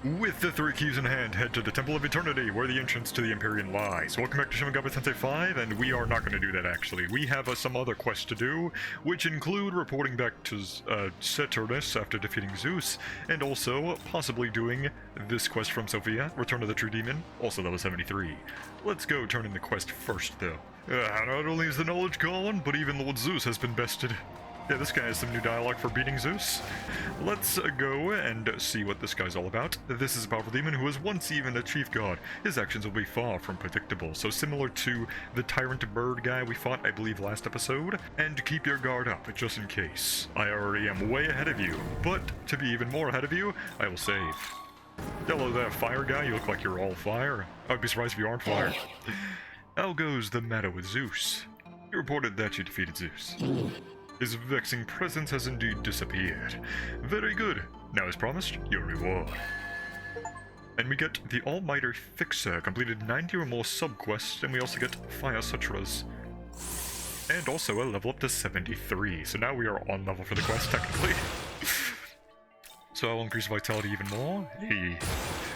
With the 3 keys in hand, head to the Temple of Eternity, where the entrance to the Empyrean lies. Welcome back to Shin Megami Tensei 5, and we are not going to do that actually. We have some other quests to do, which include reporting back to Saturnus after defeating Zeus, and also possibly doing this quest from Sophia, Return of the True Demon, also level 73. Let's go turn in the quest first though. Not only is the knowledge gone, but even Lord Zeus has been bested. Yeah, this guy has some new dialogue for beating Zeus. Let's go and see what this guy's all about. This is a powerful demon who was once even a chief god. His actions will be far from predictable, so similar to the tyrant bird guy we fought, I believe, last episode. And keep your guard up, just in case. I already am way ahead of you, but to be even more ahead of you, I will save. Hello there, fire guy. You look like you're all fire. I'd be surprised if you aren't fire. How goes the matter with Zeus? You reported that you defeated Zeus. His vexing presence has indeed disappeared. Very good. Now, as promised, your reward. And we get the All-Mighty Fixer, completed 90 or more sub-quests, and we also get Fire Sutras. And also a level up to 73, so now we are on level for the quest, technically. So I will increase vitality even more. A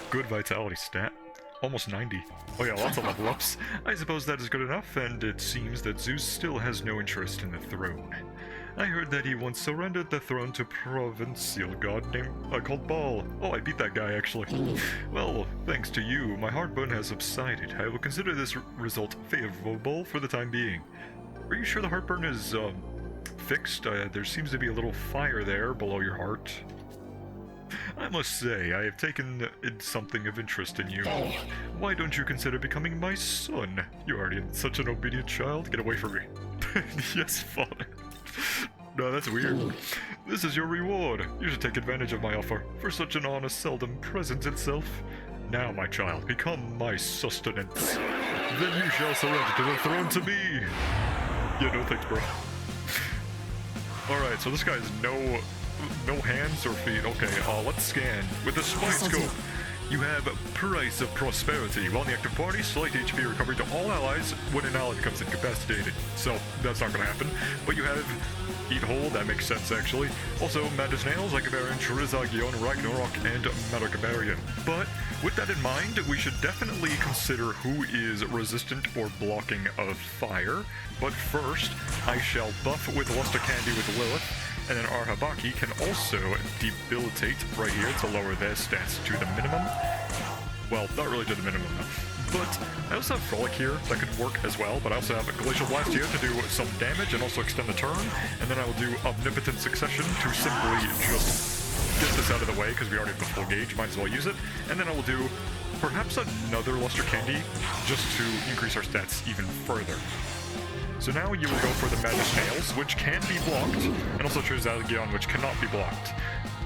good vitality stat. Almost 90. Oh yeah, lots of level ups. I suppose that is good enough, and it seems that Zeus still has no interest in the throne. I heard that he once surrendered the throne to a provincial god named called Baal. Oh, I beat that guy, actually. Well, thanks to you, my heartburn has subsided. I will consider this result favorable for the time being. Are you sure the heartburn is, fixed? There seems to be a little fire there below your heart. I must say, I have taken something of interest in you. Why don't you consider becoming my son? You're already such an obedient child. Get away from me. Yes, father. No, that's weird. This is your reward. You should take advantage of my offer, for such an honor seldom presents itself. Now, my child, become my sustenance. Then you shall surrender to the throne to me. Yeah, no thanks, bro. Alright, so this guy has no hands or feet. Okay, let's scan. With the spy scope, you have Price of Prosperity. While in the active party, slight HP recovery to all allies when an ally becomes incapacitated. So, that's not going to happen. But you have Eat Whole, that makes sense actually. Also, Madness Nails, Lycabarian, Chirizagion, Ragnarok, and Metacabarian. But, with that in mind, we should definitely consider who is resistant or blocking of fire. But first, I shall buff with Luster Candy with Lilith. And then Arhabaki can also debilitate right here to lower their stats to the minimum. Well, not really to the minimum though. But I also have Frolic here that could work as well, but I also have a Glacial Blast here to do some damage and also extend the turn. And then I will do Omnipotent Succession to simply just get this out of the way because we already have the full gauge, might as well use it. And then I will do perhaps another Luster Candy just to increase our stats even further. So now you will go for the Madness Nails, which can be blocked, and also Chirizagion, which cannot be blocked.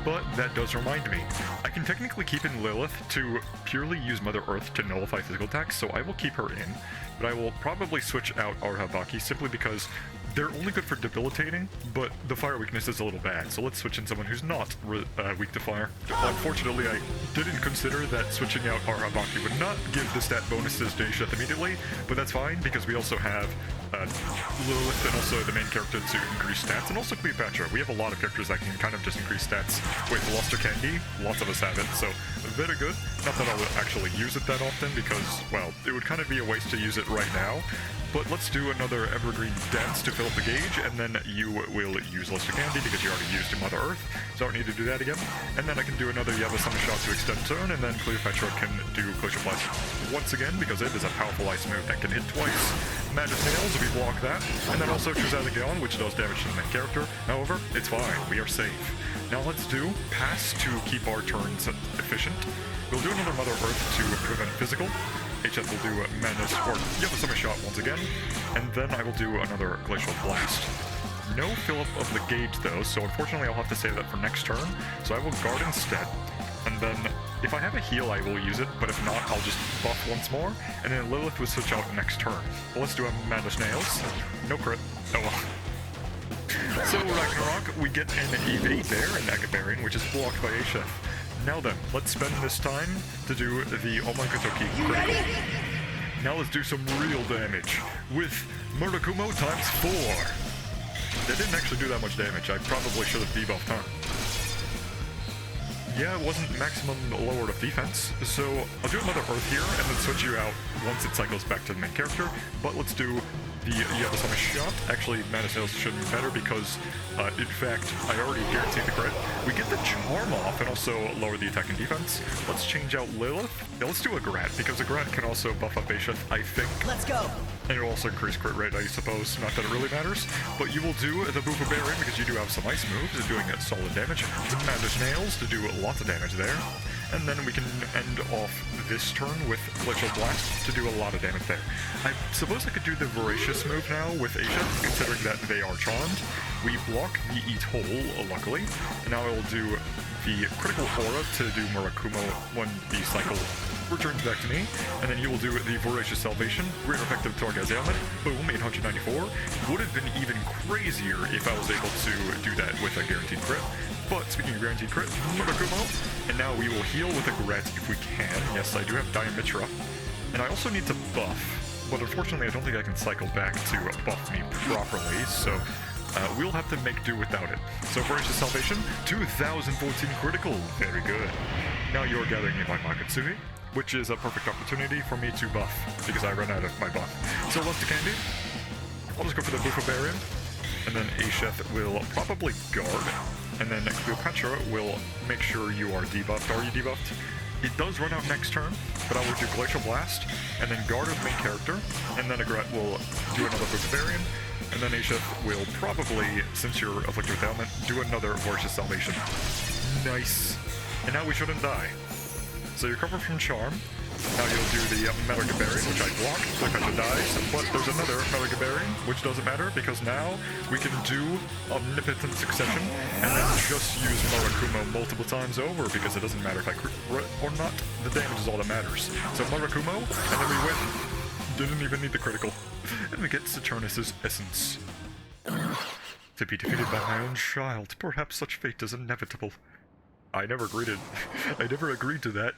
But that does remind me, I can technically keep in Lilith to purely use Mother Earth to nullify physical attacks, so I will keep her in, but I will probably switch out Arhabaki simply because they're only good for debilitating, but the fire weakness is a little bad, so let's switch in someone who's not weak to fire. Unfortunately, I didn't consider that switching out Arhabaki would not give the stat bonuses to Isheth immediately, but that's fine because we also have Lilith and also the main character to increase stats, and also Cleopatra. We have a lot of characters that can kind of just increase stats with Luster Candy. Lots of us have it, so very good. Not that I'll actually use it that often because, well, it would kind of be a waste to use it right now. But let's do another Evergreen Dance to fill up the gauge, and then you will use Luster Candy because you already used Mother Earth, so I don't need to do that again. And then I can do another Yeva Summer Shot to extend turn, and then Cleopatra can do Glacial Blast once again because it is a powerful ice move that can hit twice. Madness Nails, we block that, and then also Chirizagion, which does damage to the main character. However, it's fine, we are safe. Now let's do Pass to keep our turns efficient. We'll do another Mother Earth to prevent physical. HF will do Madness, or Yeva Summer Shot once again, and then I will do another Glacial Blast. No fill-up of the gauge though, so unfortunately I'll have to save that for next turn, so I will guard instead. And then, if I have a heal, I will use it, but if not, I'll just buff once more, and then Lilith will switch out next turn. Well, let's do a Madness Nails. No crit. Oh well. So, Ragnarok, we get an evade there, an Agabarian, which is blocked by Asheth. Now then, let's spend this time to do the Omankatoki critical. Now let's do some real damage with Murakumo times 4. They didn't actually do that much damage. I probably should have debuffed, huh? yeah, it wasn't maximum lowered of defense, so I'll do another Earth here, and then switch you out once it cycles back to the main character, but let's do the Yabasama shot. Actually, Mana Sales should be better because, in fact, I already guaranteed the crit. We get the charm off and also lower the attack and defense. Let's change out Lilith. Yeah, let's do a Grat, because a Grat can also buff up Aishith, I think. Let's go! And it'll also increase crit rate, I suppose. Not that it really matters. But you will do the Barbarian because you do have some ice moves doing solid damage. Magic Nails to do lots of damage there. And then we can end off this turn with Glacial Blast to do a lot of damage there. I suppose I could do the Voracious move now with Aishith, considering that they are charmed. We block the Eat Hole, luckily. And now I will do the Critical Aura to do Murakumo when the cycle returns back to me. And then you will do the Voracious Salvation, Greater Effective Target's Ailment, boom, 894. Would have been even crazier if I was able to do that with a guaranteed crit. But speaking of guaranteed crit, Murakumo, and now we will heal with a Gret if we can. Yes, I do have Diamitra. And I also need to buff, but unfortunately I don't think I can cycle back to buff me properly, so we'll have to make do without it. So Voracious Salvation, 2014 critical, very good. Now you're gathering in my Makatsuhi, which is a perfect opportunity for me to buff, because I ran out of my buff. So Lust to Candy, I'll just go for the Barbarian, and then Aishith will probably guard, and then Cleopatra will make sure you are debuffed. Are you debuffed? It does run out next turn, but I will do Glacial Blast, and then guard with main character, and then Agret will do another Barbarian, and then Aishith will probably, since you're afflicted with ailment, do another Voracious Salvation. Nice. And now we shouldn't die. So you recover from Charm. Now you'll do the Metagabarian, which I block. Cleopatra dies, but there's another Metagabarian, which doesn't matter, because now we can do Omnipotent Succession, and then just use Murakumo multiple times over, because it doesn't matter if I crit or not, the damage is all that matters. So Murakumo, and then we win. Didn't even need the critical. And we get Saturnus' Essence. To be defeated by my own child, perhaps such fate is inevitable. I never agreed to that.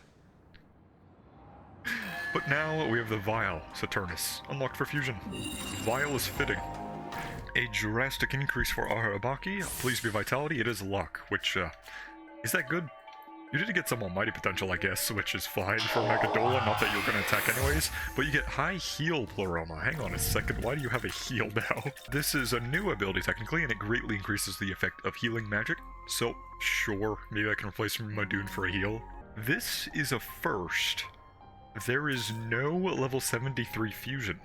But now we have the Vial, Saturnus, unlocked for fusion. Vial is fitting. A drastic increase for Aharabaki. Please be Vitality, it is luck, which, is that good? You did get some Almighty potential, I guess, which is fine for Megadola, not that you're gonna attack anyways, but you get High Heal Pleroma. Hang on a second, why do you have a heal now? This is a new ability technically, and it greatly increases the effect of healing magic, so sure, maybe I can replace Madoon for a heal. This is a first. There is no level 73 fusion.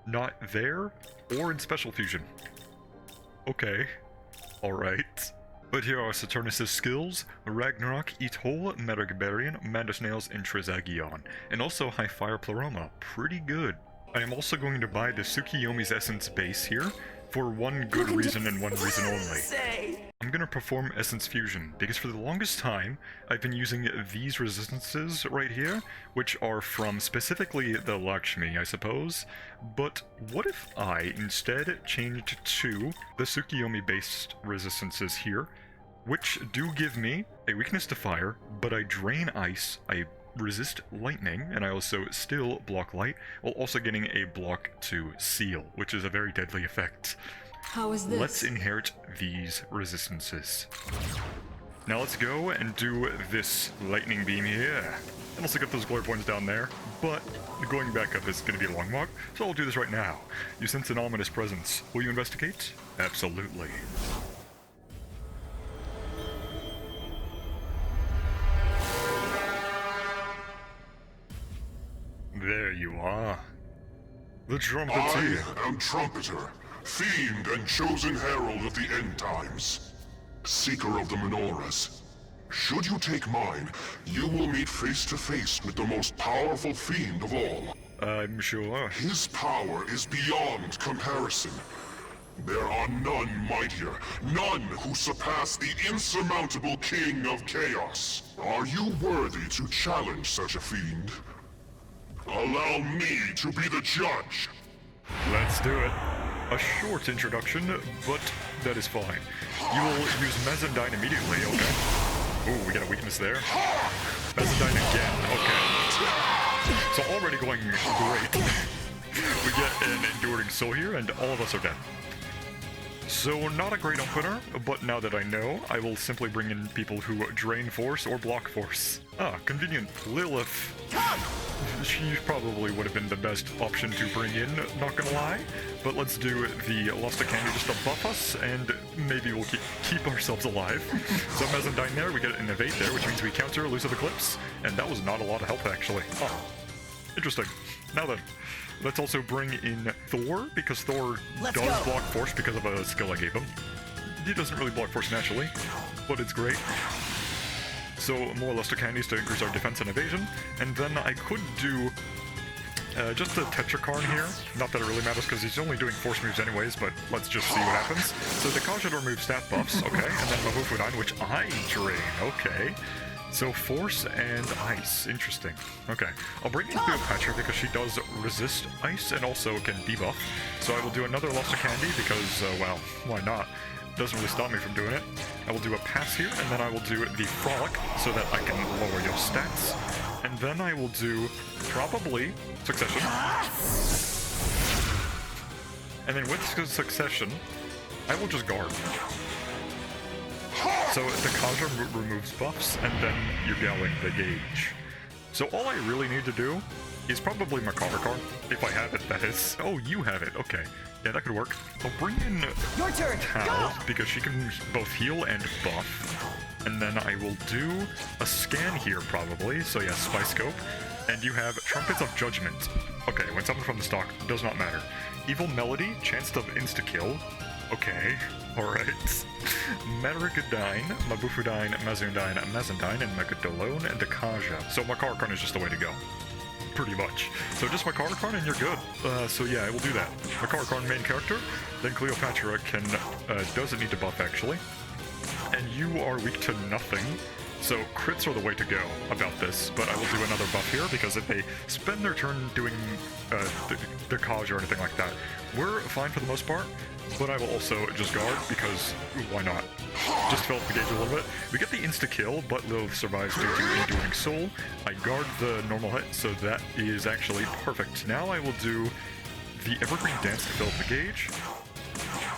Not there, or in special fusion. Okay, alright. But here are Saturnus' skills: Ragnarok, Eat Hole, Metagabarian, Madness Nails, and Trizagion. And also High Fire Pleroma. Pretty good. I am also going to buy the Tsukiyomi's Essence base here, for one good reason and one reason only. I'm gonna perform Essence Fusion, because for the longest time, I've been using these resistances right here, which are from specifically the Lakshmi, I suppose. But what if I instead changed to the Tsukiyomi-based resistances here, which do give me a weakness to fire, but I drain ice, I resist lightning, and I also still block light, while also getting a block to seal, which is a very deadly effect. How is this? Let's inherit these resistances. Now let's go and do this lightning beam here. And also get those glory points down there, but going back up is going to be a long walk, so I'll do this right now. You sense an ominous presence. Will you investigate? Absolutely. There you are. The Trumpeter. I am Trumpeter, Fiend and chosen herald of the end times. Seeker of the menorahs. Should you take mine, you will meet face to face with the most powerful fiend of all. I'm sure. His power is beyond comparison. There are none mightier, none who surpass the insurmountable King of Chaos. Are you worthy to challenge such a fiend? Allow me to be the judge. Let's do it. A short introduction, but that is fine. You will use Mezzandine immediately, okay? Ooh, we got a weakness there. Mezzandine again, okay. So already going great. We get an Enduring Soul here, and all of us are dead. So not a great opener, but now that I know, I will simply bring in people who drain force or block force. Ah, convenient. Lilith. She probably would have been the best option to bring in, not gonna lie. But let's do the Lost of Candy just to buff us, and maybe we'll keep ourselves alive. So Mezzandyne there, we get an evade there, which means we counter Elusive Eclipse, and that was not a lot of health actually. Oh, interesting. Now then, let's also bring in Thor, because Thor does block force because of a skill I gave him. He doesn't really block force naturally, but it's great. So more Luster Candies to increase our defense and evasion, and then I could do just a Tetrakarn here. Not that it really matters because he's only doing force moves anyways, but let's just see what happens. So the Kaja removes stat buffs, okay, and then Mahufudine, which I drain, okay. So force and ice, interesting. Okay, I'll bring in Cleopatra because she does resist ice and also can debuff. So I will do another Luster Candy because, well, why not? Doesn't really stop me from doing it. I will do a pass here, and then I will do the Frolic so that I can lower your stats. And then I will do probably Succession. And then with Succession, I will just guard. So the Kaja removes buffs, and then you're galling the gauge. So all I really need to do is probably Macabre, if I have it, that is. Oh, you have it, okay. Yeah, that could work. I'll bring in Your turn. Tal, because she can both heal and buff. And then I will do a scan here, probably. So yeah, Spy Scope. And you have Trumpets of Judgment. Okay, when something from the stock, does not matter. Evil Melody, chance of insta-kill. Okay, alright. Merigadine, Mabufudine, Mazundine, Mezzandyne, and Megadolone, and Akaja. So Macabre is just the way to go. Pretty much. So just Macabre and you're good. So yeah, I will do that. Macabre main character, then Cleopatra doesn't need to buff actually. And you are weak to nothing. So crits are the way to go about this, but I will do another buff here because if they spend their turn doing the Kaj or anything like that, we're fine for the most part, but I will also just guard because why not? Just develop the gauge a little bit. We get the insta-kill, but Lilith survives due to Enduring Soul. I guard the normal hit, so that is actually perfect. Now I will do the Evergreen Dance to fill up the gauge.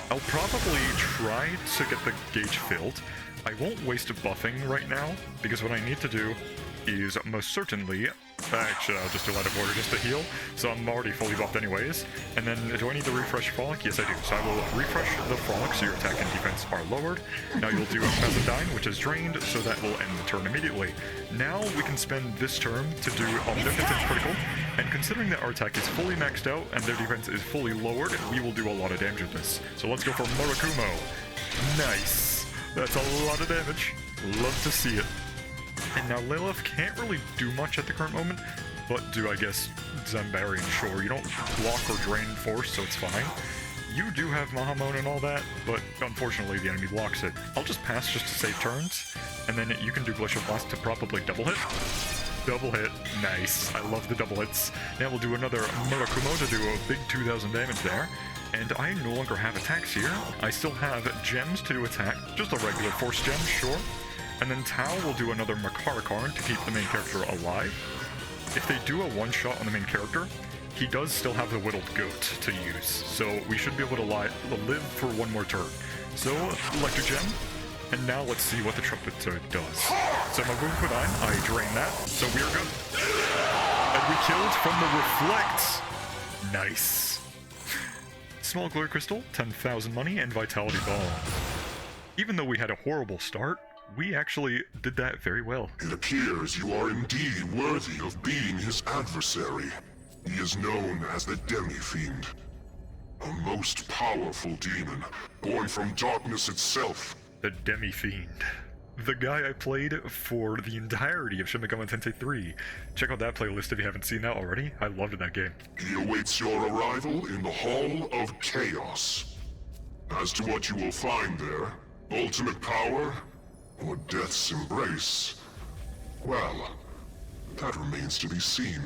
I'll probably try to get the gauge filled. I won't waste buffing right now, because what I need to do is most certainly... Actually, I'll just do Light of Order just to heal, so I'm already fully buffed anyways. And then, do I need to refresh Frolic? Yes, I do. So I will refresh the Frolic, so your attack and defense are lowered. Now you'll do a Mezzandyne, which is drained, so that will end the turn immediately. Now we can spend this turn to do Omnipotence Critical, and considering that our attack is fully maxed out and their defense is fully lowered, we will do a lot of damage with this. So let's go for Murakumo. Nice. That's a lot of damage. Love to see it. And now Lilith can't really do much at the current moment, but do, I guess, Zambarian, sure. You don't block or drain force, so it's fine. You do have Mahamon and all that, but unfortunately the enemy blocks it. I'll just pass just to save turns, and then you can do Glacial Blast to probably double hit. Double hit. Nice. I love the double hits. Now we'll do another Murakumo to do a big 2,000 damage there. And I no longer have attacks here. I still have gems to attack. Just a regular force gem, sure. And then Tao will do another Makarakarn to keep the main character alive. If they do a one-shot on the main character, he does still have the Whittled Goat to use, so we should be able to live for one more turn. So, Electro Gem, and now let's see what the Trumpeter does. So Mabufudine, I drain that, so we're good. And we killed from the Reflect! Nice. Small Clear Crystal, 10,000 money, and Vitality Ball. Even though we had a horrible start, we actually did that very well. It appears you are indeed worthy of being his adversary. He is known as the Demi-Fiend, a most powerful demon, born from darkness itself. The Demi-Fiend. The guy I played for the entirety of Shin Megami Tensei 3. Check out that playlist if you haven't seen that already. I loved that game. He awaits your arrival in the Hall of Chaos. As to what you will find there, ultimate power, or death's embrace, well, that remains to be seen.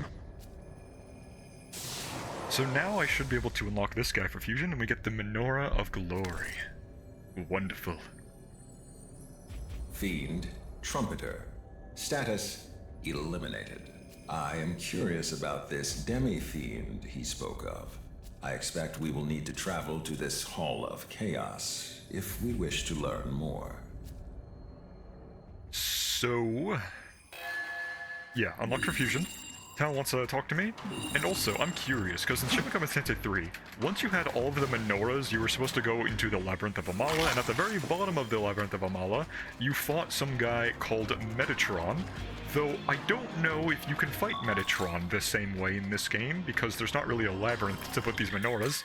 So now I should be able to unlock this guy for fusion, and we get the Menorah of Glory. Wonderful. Fiend, Trumpeter. Status, eliminated. I am curious about this Demi-Fiend he spoke of. I expect we will need to travel to this Hall of Chaos if we wish to learn more. So... yeah, unlock Fusion. Tal wants to talk to me. And also, I'm curious, because in Shin Megami Tensei 3, once you had all of the menorahs, you were supposed to go into the Labyrinth of Amala, and at the very bottom of the Labyrinth of Amala, you fought some guy called Metatron, though I don't know if you can fight Metatron the same way in this game, because there's not really a labyrinth to put these menorahs,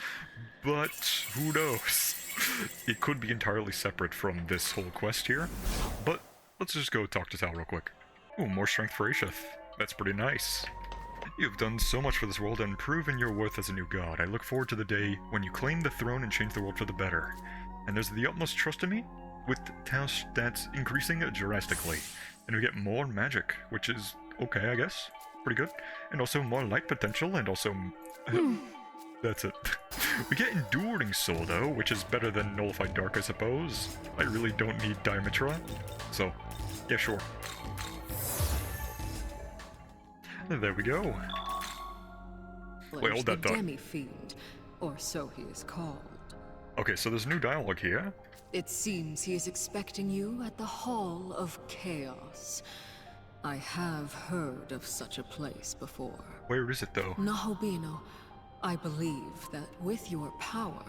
but who knows? It could be entirely separate from this whole quest here, but let's just go talk to Tal real quick. Ooh, more strength for Asheth. That's pretty nice. You've done so much for this world and proven your worth as a new god. I look forward to the day when you claim the throne and change the world for the better. And there's the utmost trust in me, with Tal's stats increasing drastically. And we get more magic, which is okay, I guess. Pretty good. And also more light potential, and also... that's it. We get Enduring Soul, though, which is better than Nullified Dark, I suppose. I really don't need Diametra. So, yeah, sure. There we go. Wait, hold that thought. Demi-Fiend, or so he is called. Okay, so there's new dialogue here. It seems he is expecting you at the Hall of Chaos. I have heard of such a place before. Where is it, though? Nahobino, I believe that with your power,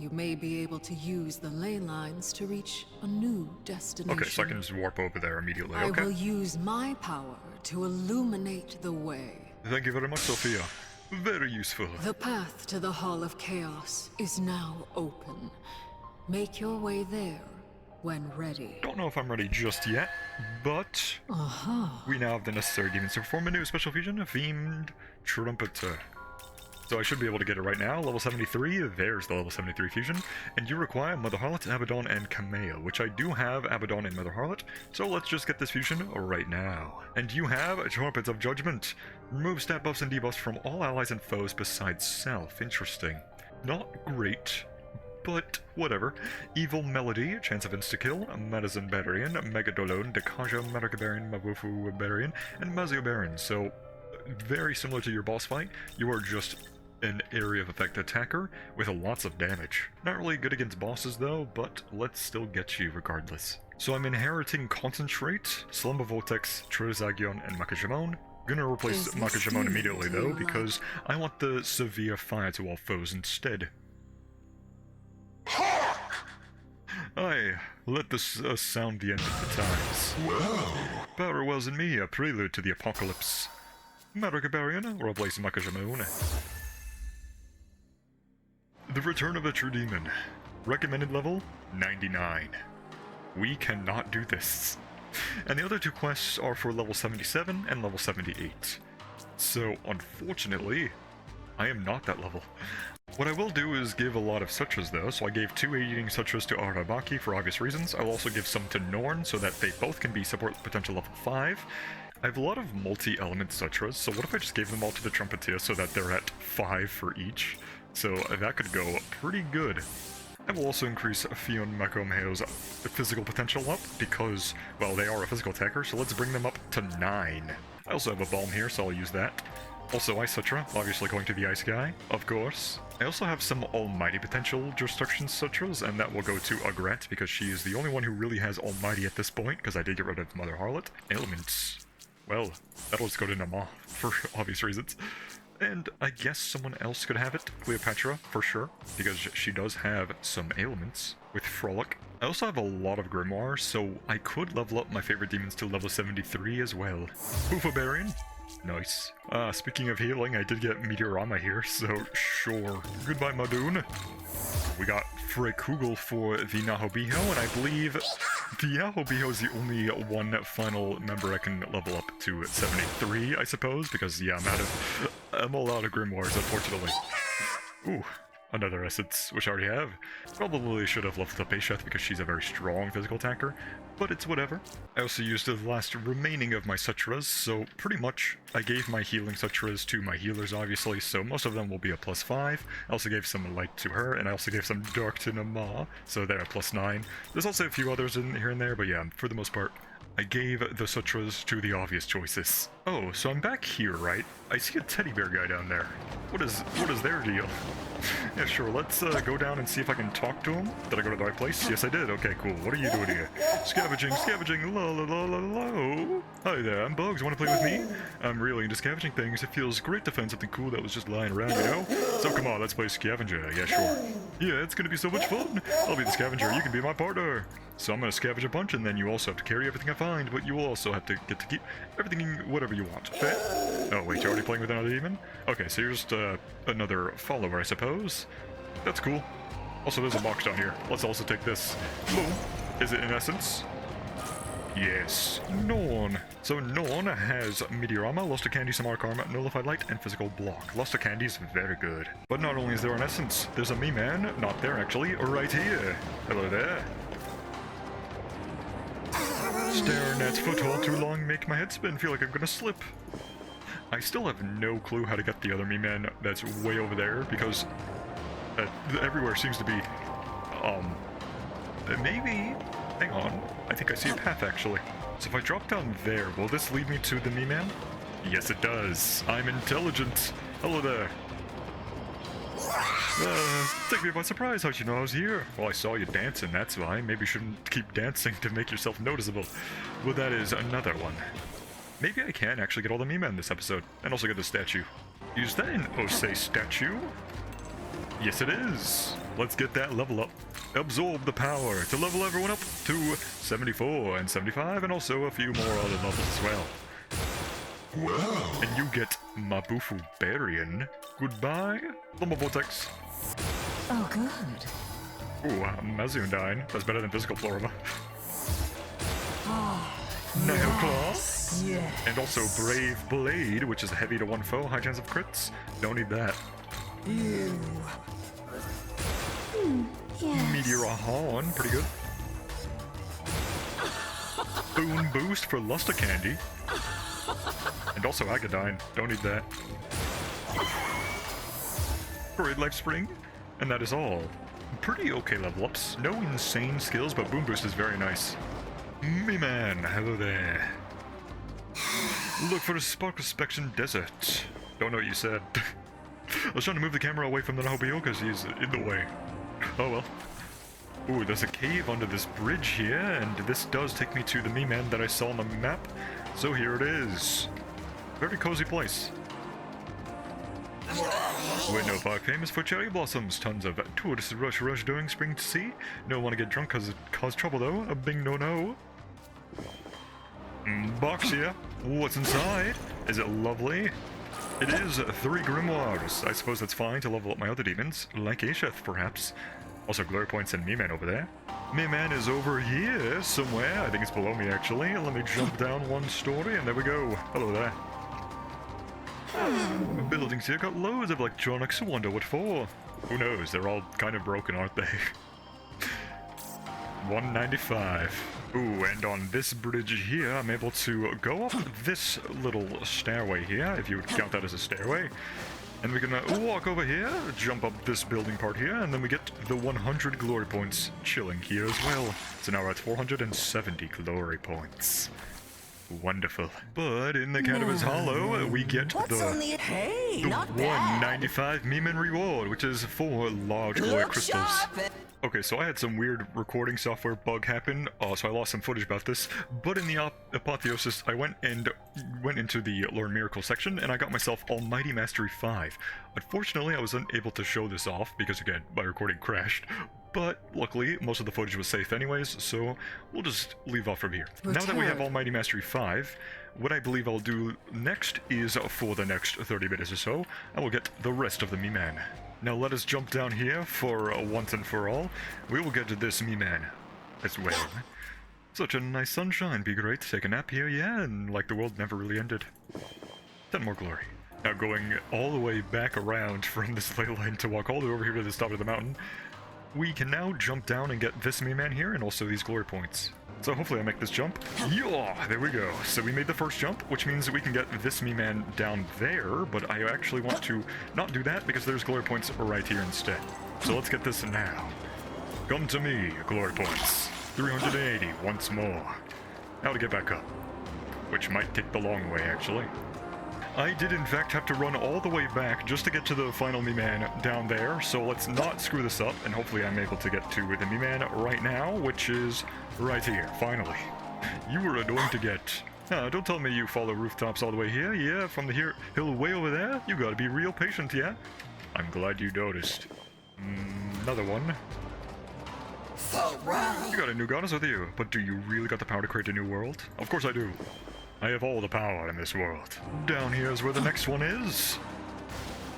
you may be able to use the ley lines to reach a new destination. Okay, so I can just warp over there immediately, I okay. will use my power to illuminate the way. Thank you very much, Sophia. Very useful. The path to the Hall of Chaos is now open. Make your way there when ready. Don't know if I'm ready just yet, but we now have the necessary demons to perform a new special fusion, a themed trumpeter. So I should be able to get it right now. Level 73, there's the level 73 fusion. And you require Mother Harlot, Abaddon, and Kamea, which I do have Abaddon and Mother Harlot. So let's just get this fusion right now. And you have Trumpets of Judgment. Remove stat buffs and debuffs from all allies and foes besides self. Interesting. Not great, but whatever. Evil Melody, chance of insta-kill, Madison Barbarian, Megadolone, Dekaja, Maragabarian, Mabufu Barbarian, and Mazio Baron. So, very similar to your boss fight, you are just an area of effect attacker with lots of damage. Not really good against bosses though, but let's still get you regardless. So I'm inheriting Concentrate, Slumber Vortex, Trozagion, and Makajimon. Gonna replace Makajimon immediately though, because I want the severe fire to all foes instead. Hark! Aye, let this sound the end of the times. Well, Power wells in me, a prelude to the apocalypse. Maragabarian, or replace Makajimon. The Return of a True Demon. Recommended level, 99. We cannot do this. And the other two quests are for level 77 and level 78. So, unfortunately, I am not that level. What I will do is give a lot of sutras though, so I gave 2 aiding sutras to Arabaki for obvious reasons. I'll also give some to Norn so that they both can be support potential level 5. I have a lot of multi-element sutras, so what if I just gave them all to the Trumpeter so that they're at 5 for each? So that could go pretty good. I will also increase Fion Makomeo's physical potential up because, well, they are a physical attacker, so let's bring them up to 9. I also have a Balm here, so I'll use that. Also Ice Sutra, obviously going to the Ice Guy, of course. I also have some Almighty potential Destruction Sutras, and that will go to Agret because she is the only one who really has Almighty at this point, because I did get rid of Mother Harlot. Elements. Well, that'll just go to Nama, for obvious reasons. And I guess someone else could have it, Cleopatra, for sure, because she does have some ailments with Frolic. I also have a lot of Grimoires, so I could level up my favorite demons to level 73 as well. Bufabarian? Nice. Speaking of healing, I did get Meteorama here, so sure. Goodbye, Madoon. We got Kugel for the Nahobiho, and I believe the Nahobiho is the only one final member I can level up to 73, I suppose, because, yeah, I'm all out of Grimoires, unfortunately. Ooh, another Essence, which I already have. Probably should have leveled up Asheth because she's a very strong physical attacker, but it's whatever. I also used the last remaining of my Sutras, so pretty much I gave my healing Sutras to my healers, obviously, so most of them will be a +5. I also gave some light to her, and I also gave some dark to Nama, so they're a +9. There's also a few others in here and there, but yeah, for the most part, I gave the Sutras to the obvious choices. Oh, so I'm back here, right? I see a teddy bear guy down there. What is their deal? Yeah, sure, let's go down and see if I can talk to him. Did I go to the right place? Yes, I did. Okay, cool. What are you doing here? Scavenging, la la la la la. Hi there, I'm Bugs. Want to play with me? I'm really into scavenging things. It feels great to find something cool that was just lying around, you know? So come on, let's play scavenger. Yeah, sure. Yeah, it's gonna be so much fun. I'll be the scavenger. You can be my partner. So I'm gonna scavenge a bunch, and then you also have to carry everything I find, but you will also have to get to keep everything whatever you want. Okay? Oh wait, you're already playing with another demon? Okay, so you're just another follower, I suppose. That's cool. Also, there's a box down here. Let's also take this. Boom. Is it in essence? Yes. Norn. So Norn has Meteorama, Luster Candy, some Arc Armor, Nullified Light, and Physical Block. Luster Candy is very good. But not only is there an essence, there's a Miman, not there actually, right here. Hello there. Staring at foothold too long make my head spin, feel like I'm gonna slip. I still have no clue how to get the other Miman that's way over there, because everywhere seems to be, maybe, hang on, I think I see a path actually. So if I drop down there, will this lead me to the Miman? Yes it does. I'm intelligent. Hello there. Take me by surprise, how'd you know I was here? Well, I saw you dancing, that's why. Maybe you shouldn't keep dancing to make yourself noticeable. Well, that is another one. Maybe I can actually get all the Miman this episode, and also get the statue. Is that an Osei statue? Yes, it is. Let's get that level up. Absorb the power to level everyone up to 74 and 75, and also a few more other levels as well. Well, And you get Mabufu Barian. Goodbye, Lumber Vortex. Oh, good. Ooh, Mazundine. That's better than Physical Florima. Nail Claw. Yeah. And also Brave Blade, which is heavy to one foe, high chance of crits. Don't need that. You. Meteor Horn, pretty good. Boon Boost for Luster Candy. And also Agadine, don't need that. Parade Life Spring, and that is all. Pretty okay level ups. No insane skills, but Boom Boost is very nice. Miman, hello there. Look for a Spark Inspection Desert. Don't know what you said. I was trying to move the camera away from the Nahobio because he's in the way. Oh well. Ooh, there's a cave under this bridge here, and this does take me to the Miman that I saw on the map. So here it is. Very cozy place. Window Park famous for cherry blossoms. Tons of tourists rush during spring to see. No want to get drunk because it caused trouble though. A big no-no. Box here. What's inside? Is it lovely? It is 3 grimoires. I suppose that's fine to level up my other demons, like Asheth perhaps. Also glory points and Miman over there. Miman is over here somewhere. I think it's below me actually. Let me jump down one story and there we go. Hello there. Buildings here got loads of electronics. Wonder what for? Who knows? They're all kind of broken, aren't they? 195. Ooh, and on this bridge here, I'm able to go up this little stairway here, if you would count that as a stairway. And we can walk over here, jump up this building part here, and then we get the 100 glory points chilling here as well. So now we're at 470 glory points. Wonderful. But in the Cannabis Hollow, we get the 195 Miman reward, which is 4 large glory crystals. Okay, so I had some weird recording software bug happen, so I lost some footage about this, but in the apotheosis, I went into the Learn Miracle section, and I got myself Almighty Mastery 5. Unfortunately, I was unable to show this off, because again, my recording crashed, but luckily, most of the footage was safe anyways, so we'll just leave off from here. Now that we have Almighty Mastery 5, what I believe I'll do next is, for the next 30 minutes or so, I will get the rest of the Miman. Now let us jump down here for once and for all. We will get to this Miman as well. Such a nice sunshine. Be great to take a nap here, yeah, and like the world never really ended. 10 more glory. Now going all the way back around from this ley line to walk all the way over here to the top of the mountain, we can now jump down and get this Miman here and also these glory points. So hopefully I make this jump. Yeah, there we go. So we made the first jump, which means that we can get this Miman down there, but I actually want to not do that because there's glory points right here instead. So let's get this now. Come to me, glory points. 380 once more. Now to get back up. which might take the long way, actually. I did in fact have to run all the way back just to get to the final Miman down there, so let's not screw this up, and hopefully I'm able to get to the Miman right now, which is right here, finally. You were annoying to get. Don't tell me you follow rooftops all the way here, yeah, from the hill way over there? You gotta be real patient, yeah? I'm glad you noticed. Another one. You got a new goddess with you, but do you really got the power to create a new world? Of course I do. I have all the power in this world. Down here is where the next one is.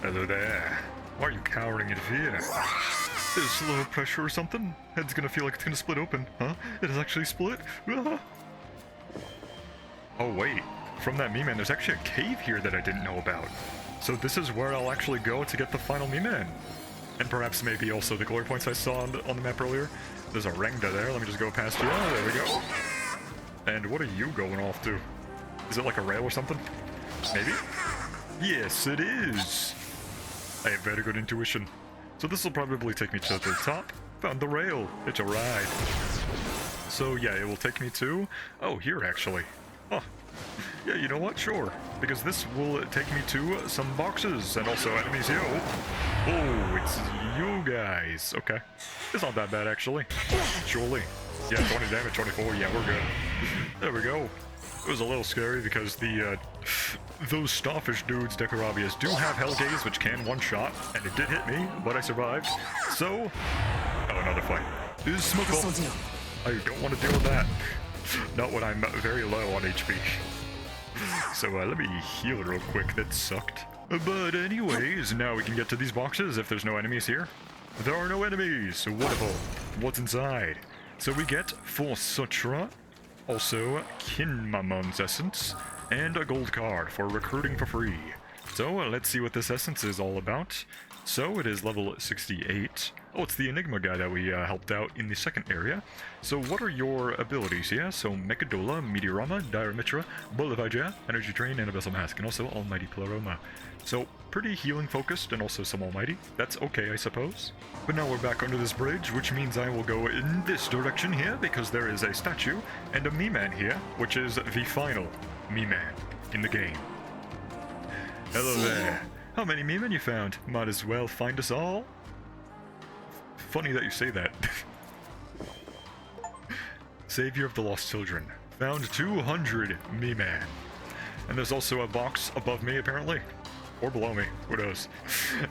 Hello there. Why are you cowering in fear? Is low pressure or something? Head's gonna feel like it's gonna split open, huh? It is actually split? Ah. Oh wait, from that Miman, there's actually a cave here that I didn't know about. So this is where I'll actually go to get the final Miman. And perhaps maybe also the glory points I saw on the map earlier. There's a Rengda there, let me just go past you. There we go. And what are you going off to? Is it like a rail or something? Maybe? Yes, it is! I have very good intuition. So this will probably take me to the top. Found the rail. It's a ride. So yeah, it will take me to... Oh, here actually. Huh. Yeah, you know what? Sure. Because this will take me to some boxes and also enemies here. Oh, it's you guys. Okay. It's not that bad actually. Surely. Yeah, 20 damage, 24. Yeah, we're good. There we go. It was a little scary because those starfish dudes, Decorabias, do have Hellgaze, which can one-shot, and it did hit me, but I survived. So, oh, another fight. This is smokable. I don't want to deal with that. Not when I'm very low on HP. So let me heal real quick. That sucked. But anyways, now we can get to these boxes if there's no enemies here. There are no enemies. Wonderful. What's inside? So we get Force Sutra. Also, Kinmamon's Essence, and a gold card for recruiting for free. So, let's see what this essence is all about. So, it is level 68. Oh, it's the Enigma guy that we helped out in the second area. So, what are your abilities here? So, Mechadola, Meteorama, Diramitra, Bolivaja, Energy Drain, and Abyssal Mask, and also Almighty Pleroma. So, pretty healing focused, and also some Almighty. That's okay, I suppose. But now we're back under this bridge, which means I will go in this direction here, because there is a statue, and a Miman here, which is the final Miman in the game. Hello there. How many Miman you found? Might as well find us all. Funny that you say that. Savior of the Lost Children. Found 200 Miman. And there's also a box above me, apparently. Or below me, who knows.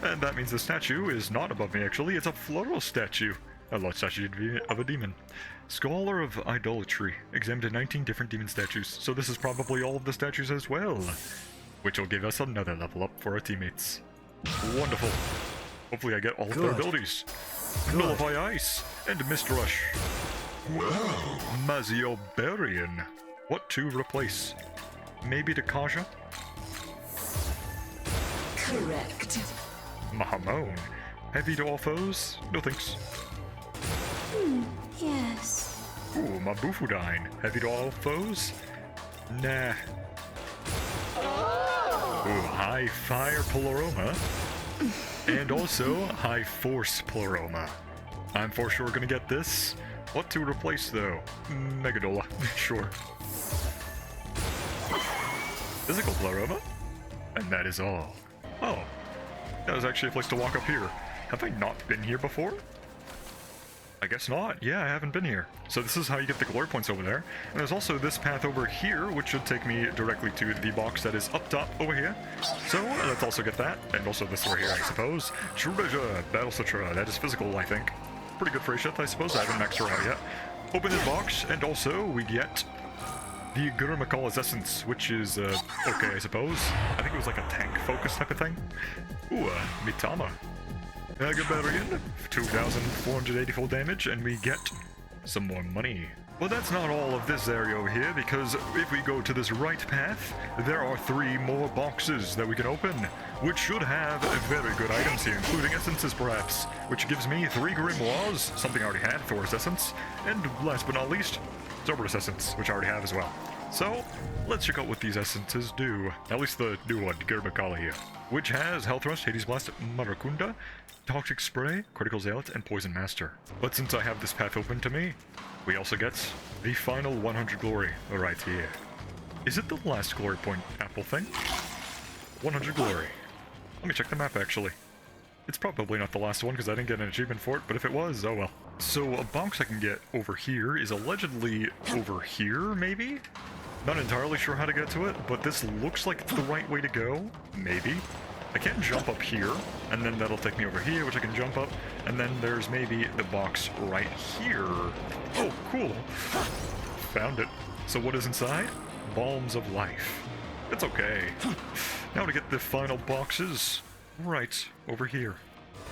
And that means the statue is not above me, actually. It's a floral statue. A large statue of a demon. Scholar of Idolatry. Examined 19 different demon statues. So this is probably all of the statues as well. Which will give us another level up for our teammates. Wonderful. Hopefully I get all of their abilities. Nullify Ice and Mist Rush. Well, Mazioberian. What to replace? Maybe Dakaja? Correct. Mahamon. Heavy to all foes? No thanks. Yes. Ooh, Mabufudine. Heavy to all foes? Nah. Ooh, High Fire Pleroma. And also High Force Pleroma. I'm for sure gonna get this. What to replace though? Megadola. Sure. Physical Pleroma? And that is all. Oh. That was actually a place to walk up here. Have I not been here before? I guess not. Yeah, I haven't been here. So this is how you get the glory points over there. And there's also this path over here, which should take me directly to the box that is up top over here. So let's also get that. And also this over here, I suppose. Treasure, Battle Sutra. That is physical, I think. Pretty good for Aisheth, I suppose. I haven't maxed her out yet. Open this box, and also we get the Gurmakala's Essence, which is, okay, I suppose. I think it was like a tank focus type of thing. Ooh, Mitama. Agabarian, 2,484 damage, and we get some more money. But that's not all of this area over here, because if we go to this right path, there are 3 more boxes that we can open, which should have very good items here, including essences perhaps, which gives me 3 Grimoires, something I already had, Thor's Essence, and last but not least, Cerberus Essence, which I already have as well. So, let's check out what these essences do, at least the new one, Gurmakala here, which has Health Rush, Hades Blast, Marakunda, Toxic Spray, Critical Zealot, and Poison Master. But since I have this path open to me, we also get the final 100 glory right here. Is it the last glory point apple thing? 100 glory. Let me check the map, actually. It's probably not the last one, because I didn't get an achievement for it, but if it was, oh well. So, a box I can get over here is allegedly over here, maybe? Not entirely sure how to get to it, but this looks like the right way to go. Maybe. I can't jump up here, and then that'll take me over here, which I can jump up, and then there's maybe the box right here. Oh, cool. Found it. So what is inside? Balms of life. It's okay. Now to get the final boxes. Right over here.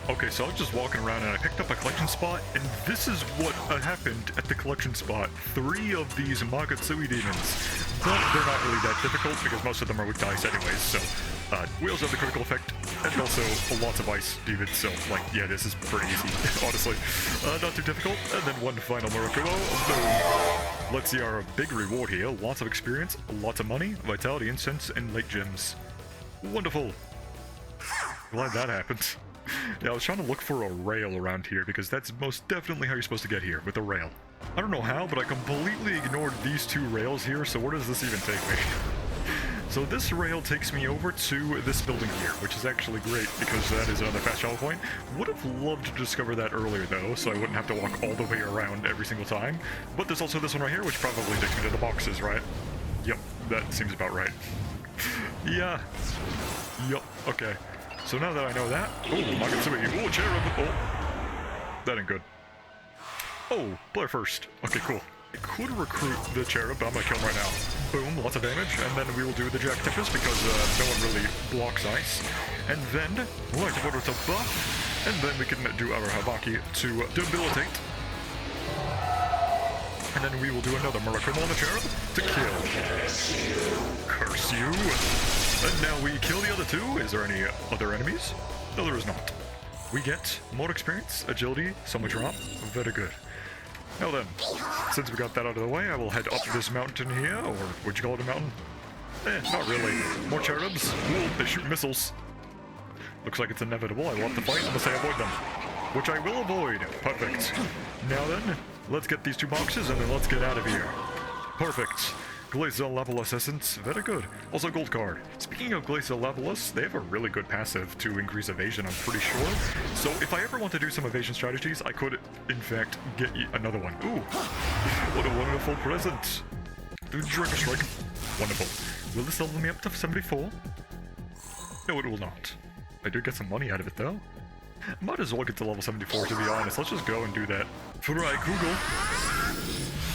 Okay, so I was just walking around and I picked up a collection spot, and this is what happened at the collection spot. 3 of these Magatsui demons. But they're not really that difficult because most of them are with dice anyways, so we also have the critical effect, and also lots of ice demons, so like, yeah, this is pretty easy, honestly. Not too difficult, and then one final Murakumo. Boom! Let's see our big reward here. Lots of experience, lots of money, vitality, incense, and late gems. Wonderful. Glad that happened. Yeah, I was trying to look for a rail around here because that's most definitely how you're supposed to get here, with a rail. I don't know how, but I completely ignored these 2 rails here, so where does this even take me? So this rail takes me over to this building here, which is actually great because that is another fast travel point. Would have loved to discover that earlier though, so I wouldn't have to walk all the way around every single time. But there's also this one right here, which probably takes me to the boxes, right? Yep, that seems about right. Yeah. Yup, okay. So now that I know that... Oh, Magatsui. Oh, cherub. Oh. That ain't good. Oh, Blair first. Okay, cool. I could recruit the cherub, but I'm gonna kill him right now. Boom, lots of damage. And then we will do the Jack Tempest because no one really blocks ice. And then, light water to buff. And then we can do our Habaki to debilitate. And then we will do another Murakumo on the cherub to kill. Curse you. And now we kill the other 2. Is there any other enemies? No, there is not. We get more experience, agility, summon drop. Very good. Now then, since we got that out of the way, I will head up this mountain here, or would you call it a mountain? Not really. More cherubs. Ooh, they shoot missiles. Looks like it's inevitable. I will have to fight unless I avoid them. Which I will avoid. Perfect. Now then, let's get these 2 boxes and then let's get out of here. Perfect. Glacial Levelus Essence, very good. Also gold card. Speaking of Glacial Levelus, they have a really good passive to increase evasion, I'm pretty sure. So if I ever want to do some evasion strategies, I could, in fact, get another one. Ooh, what a wonderful present. Dragon Strike. Wonderful. Will this level me up to 74? No, it will not. I do get some money out of it, though. Might as well get to level 74, to be honest. Let's just go and do that. Fry Kugel.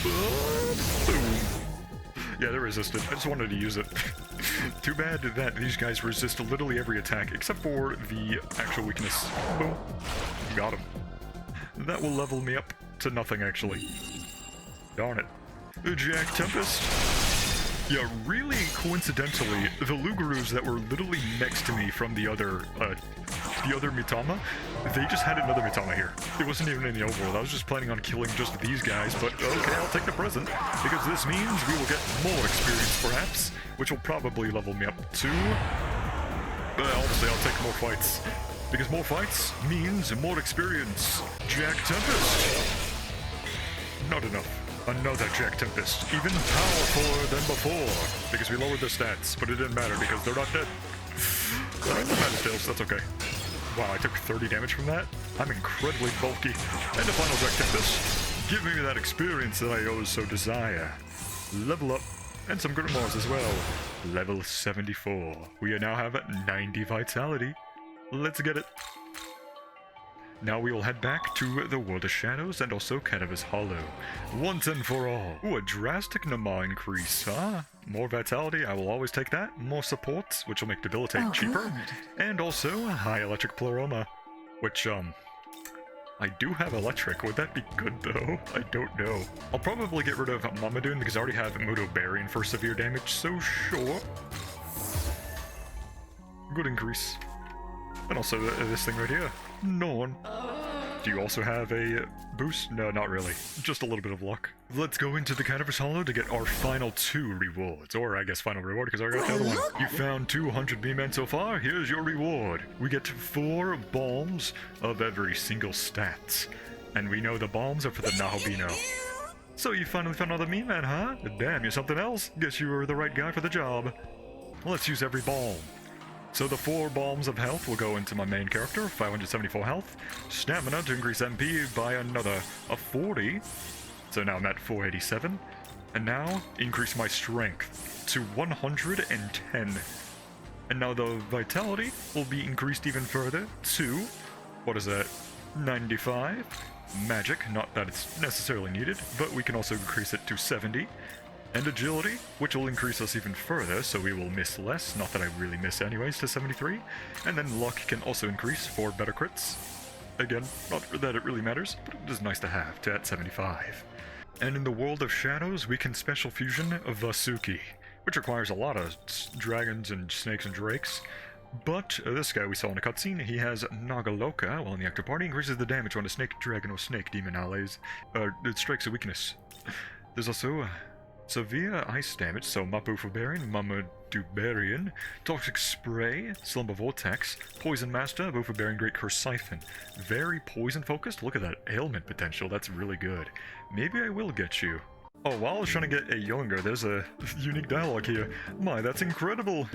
Boom. Yeah, they're resistant. I just wanted to use it. Too bad that these guys resist literally every attack, except for the actual weakness. Boom. Got him. That will level me up to nothing, actually. Darn it. Jack Tempest. Yeah, really coincidentally, the Lugarus that were literally next to me from the other Mitama, they just had another Mitama here. It wasn't even in the overworld. I was just planning on killing just these guys, but okay, I'll take the present, because this means we will get more experience, perhaps, which will probably level me up to... But honestly, I'll take more fights, because more fights means more experience. Jack Tempest! Not enough. Another Jack Tempest, even powerfuler than before, because we lowered their stats, but it didn't matter because they're not dead. Alright, that matters, Tails, that's okay. Wow, I took 30 damage from that? I'm incredibly bulky. And the final Jack Tempest, give me that experience that I always so desire. Level up, and some Grimoires as well. Level 74. We now have 90 vitality. Let's get it. Now we will head back to the World of Shadows and also Cannabis Hollow. Once and for all. Ooh, a drastic Nama increase, huh? More vitality, I will always take that. More support, which will make Debilitate cheaper. Good. And also a high electric Pleroma, which, I do have electric. Would that be good, though? I don't know. I'll probably get rid of Mamadune because I already have Mudo Barian for severe damage, so sure. Good increase. And also this thing right here. Norn. Do you also have a boost? No, not really. Just a little bit of luck. Let's go into the Cannabis Hollow to get our final 2 rewards. Or I guess final reward, because I got the other one. You found 200 Miman so far. Here's your reward. We get 4 bombs of every single stat. And we know the bombs are for the Nahobino. So you finally found another Miman, huh? Damn, you're something else. Guess you were the right guy for the job. Let's use every balm. So the 4 bombs of health will go into my main character, 574 health. Stamina to increase MP by another 40. So now I'm at 487. And now increase my strength to 110. And now the vitality will be increased even further to, what is that, 95? Magic, not that it's necessarily needed, but we can also increase it to 70. And agility, which will increase us even further, so we will miss less, not that I really miss anyways, to 73. And then luck can also increase for better crits. Again, not that it really matters, but it is nice to have to at 75. And in the world of shadows, we can special fusion Vasuki, which requires a lot of dragons and snakes and drakes. But this guy we saw in a cutscene, he has Nagaloka while in the active party, increases the damage when a snake, dragon, or snake demon allies. It strikes a weakness. There's also severe ice damage, so Mapu Fubarian, Mama Dubarian, Toxic Spray, Slumber Vortex, Poison Master, Bufubarian Great Curse Siphon. Very poison focused. Look at that ailment potential, that's really good. Maybe I will get you. Oh, while I was trying to get a younger, there's a unique dialogue here. My, that's incredible.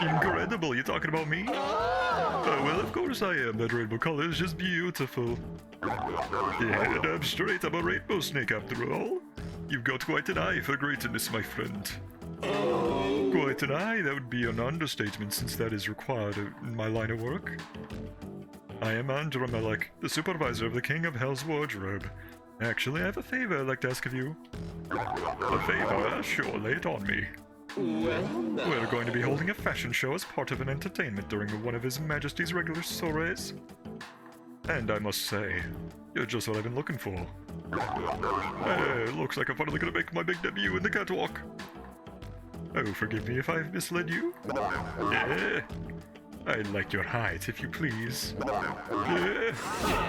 Incredible, you talking about me? Oh, well, of course I am. That rainbow color is just beautiful. Yeah, damn straight, I'm a rainbow snake after all. You've got quite an eye for greatness, my friend. Quite an eye? That would be an understatement, since that is required in my line of work. I am Andromelech, the supervisor of the King of Hell's Wardrobe. Actually, I have a favor I'd like to ask of you. A favor? Sure, lay it on me. We're going to be holding a fashion show as part of an entertainment during one of His Majesty's regular soirees. And I must say, you're just what I've been looking for. Hey, looks like I'm finally gonna make my big debut in the catwalk. Oh, forgive me if I've misled you. Yeah. I like your height, if you please. Yeah.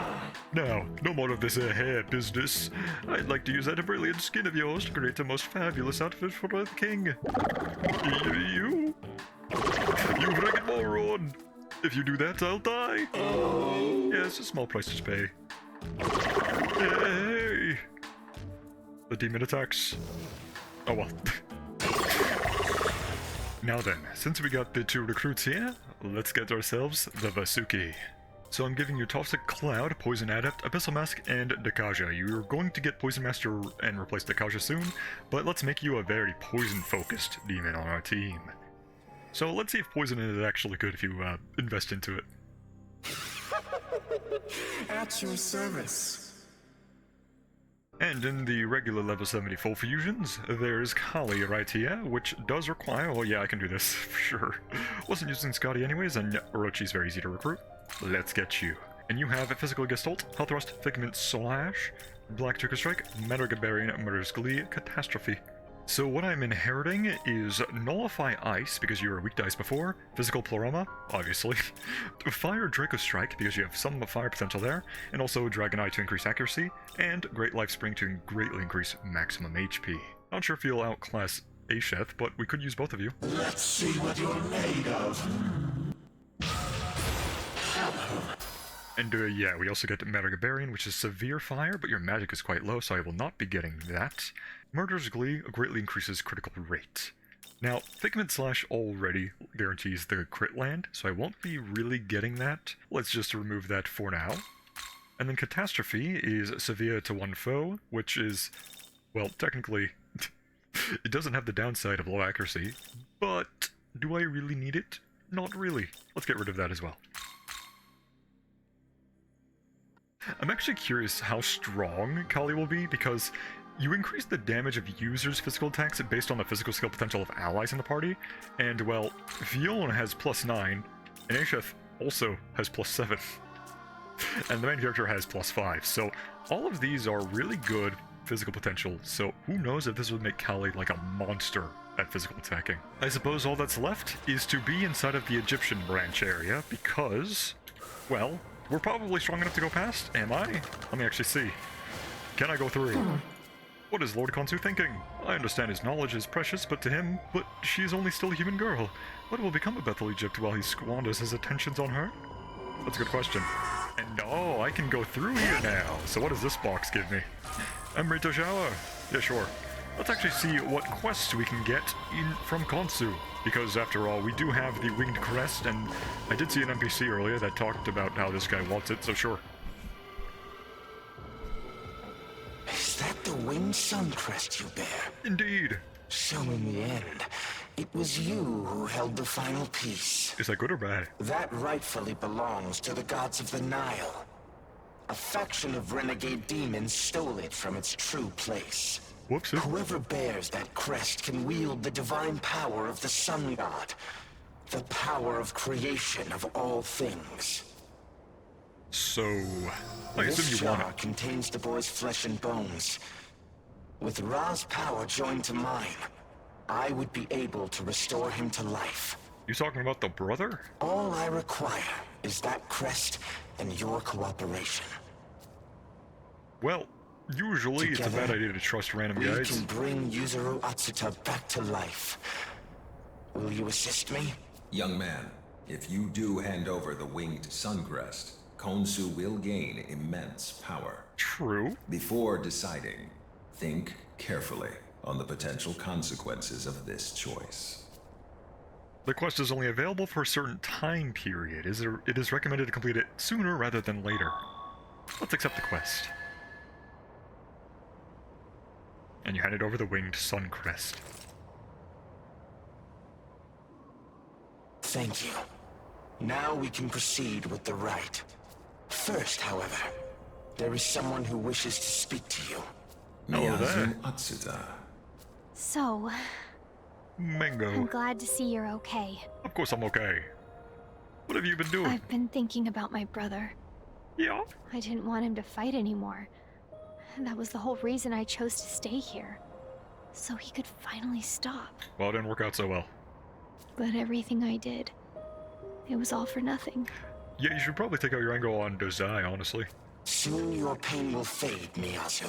Now, no more of this hair business. I'd like to use that brilliant skin of yours to create the most fabulous outfit for the king. You friggin' moron! If you do that, I'll die. Yes, a small price to pay. Hey! The demon attacks. Oh well. Now then, since we got the 2 recruits here, let's get ourselves the Vasuki. So I'm giving you Toxic Cloud, Poison Adept, Abyssal Mask, and Dakaja. You're going to get Poison Master and replace Dakaja soon, but let's make you a very poison-focused demon on our team. So let's see if poison is actually good if you invest into it. At your service. And in the regular level 70 full fusions, there's Kali right here, which does require, oh yeah, I can do this, for sure. Wasn't using Scotty anyways, and Orochi's very easy to recruit. Let's get you. And you have a Physical Gestalt, Health Thrust, Figment Slash, Black Turkish Strike, Metagebarian, Murderous Glee, Catastrophe. So what I'm inheriting is Nullify Ice, because you were weak to ice before, Physical Pleroma, obviously, Fire Draco Strike, because you have some fire potential there, and also Dragon Eye to increase accuracy, and Great Life Spring to greatly increase maximum HP. Not sure if you'll outclass Asheth, but we could use both of you. Let's see what you're made of. And yeah, we also get Metagebarian, which is Severe Fire, but your magic is quite low, so I will not be getting that. Murderous Glee greatly increases critical rate. Now, Figment Slash already guarantees the crit land, so I won't be really getting that. Let's just remove that for now. And then Catastrophe is severe to one foe, which is, well, technically, it doesn't have the downside of low accuracy, but do I really need it? Not really. Let's get rid of that as well. I'm actually curious how strong Kali will be, because you increase the damage of users' physical attacks based on the physical skill potential of allies in the party, and, well, Fiona has +9, and Asheth also has +7, and the main character has +5, so all of these are really good physical potential, so who knows if this would make Kali like a monster at physical attacking. I suppose all that's left is to be inside of the Egyptian branch area, because, well, we're probably strong enough to go past, am I? Let me actually see. Can I go through? What is Lord Khonsu thinking? I understand his knowledge is precious, but to him, she is only still a human girl. What will become of Bethel Egypt while he squanders his attentions on her? That's a good question. And oh, I can go through here now. So what does this box give me? Amrita Shower. Yeah, sure. Let's actually see what quests we can get from Konsu. Because after all, we do have the Winged Crest, and I did see an NPC earlier that talked about how this guy wants it, so sure. Is that the winged sun crest you bear? Indeed. So in the end, it was you who held the final piece. Is that good or bad? That rightfully belongs to the gods of the Nile. A faction of renegade demons stole it from its true place. Whoopsie. Whoever bears that crest can wield the divine power of the sun god. The power of creation of all things. So, I This assume you want jar it. contains the boy's flesh and bones. With Ra's power joined to mine, I would be able to restore him to life. You talking about the brother? All I require is that crest and your cooperation. Well, usually it's a bad Together, idea to trust random We guys. can bring Yuzuru Atsuta back to life. Will you assist me? Young man, if you do hand over the winged Suncrest, Konsu will gain immense power. True. Before deciding, think carefully on the potential consequences of this choice. The quest is only available for a certain time period. It is recommended to complete it sooner rather than later. Let's accept the quest. And you handed over the Winged Sun Crest. Thank you. Now we can proceed with the rite. First, however, there is someone who wishes to speak to you. Hello there. Miyazu Atsuta. So, I'm Mango. glad to see you're okay. Of course I'm okay. What have you been doing? I've been thinking about my brother. Yeah? I didn't want him to fight anymore. That was the whole reason I chose to stay here. So he could finally stop. Well, it didn't work out so well. But everything I did, it was all for nothing. Yeah, you should probably take out your anger on Dozai, honestly. Soon your pain will fade, Miyazu.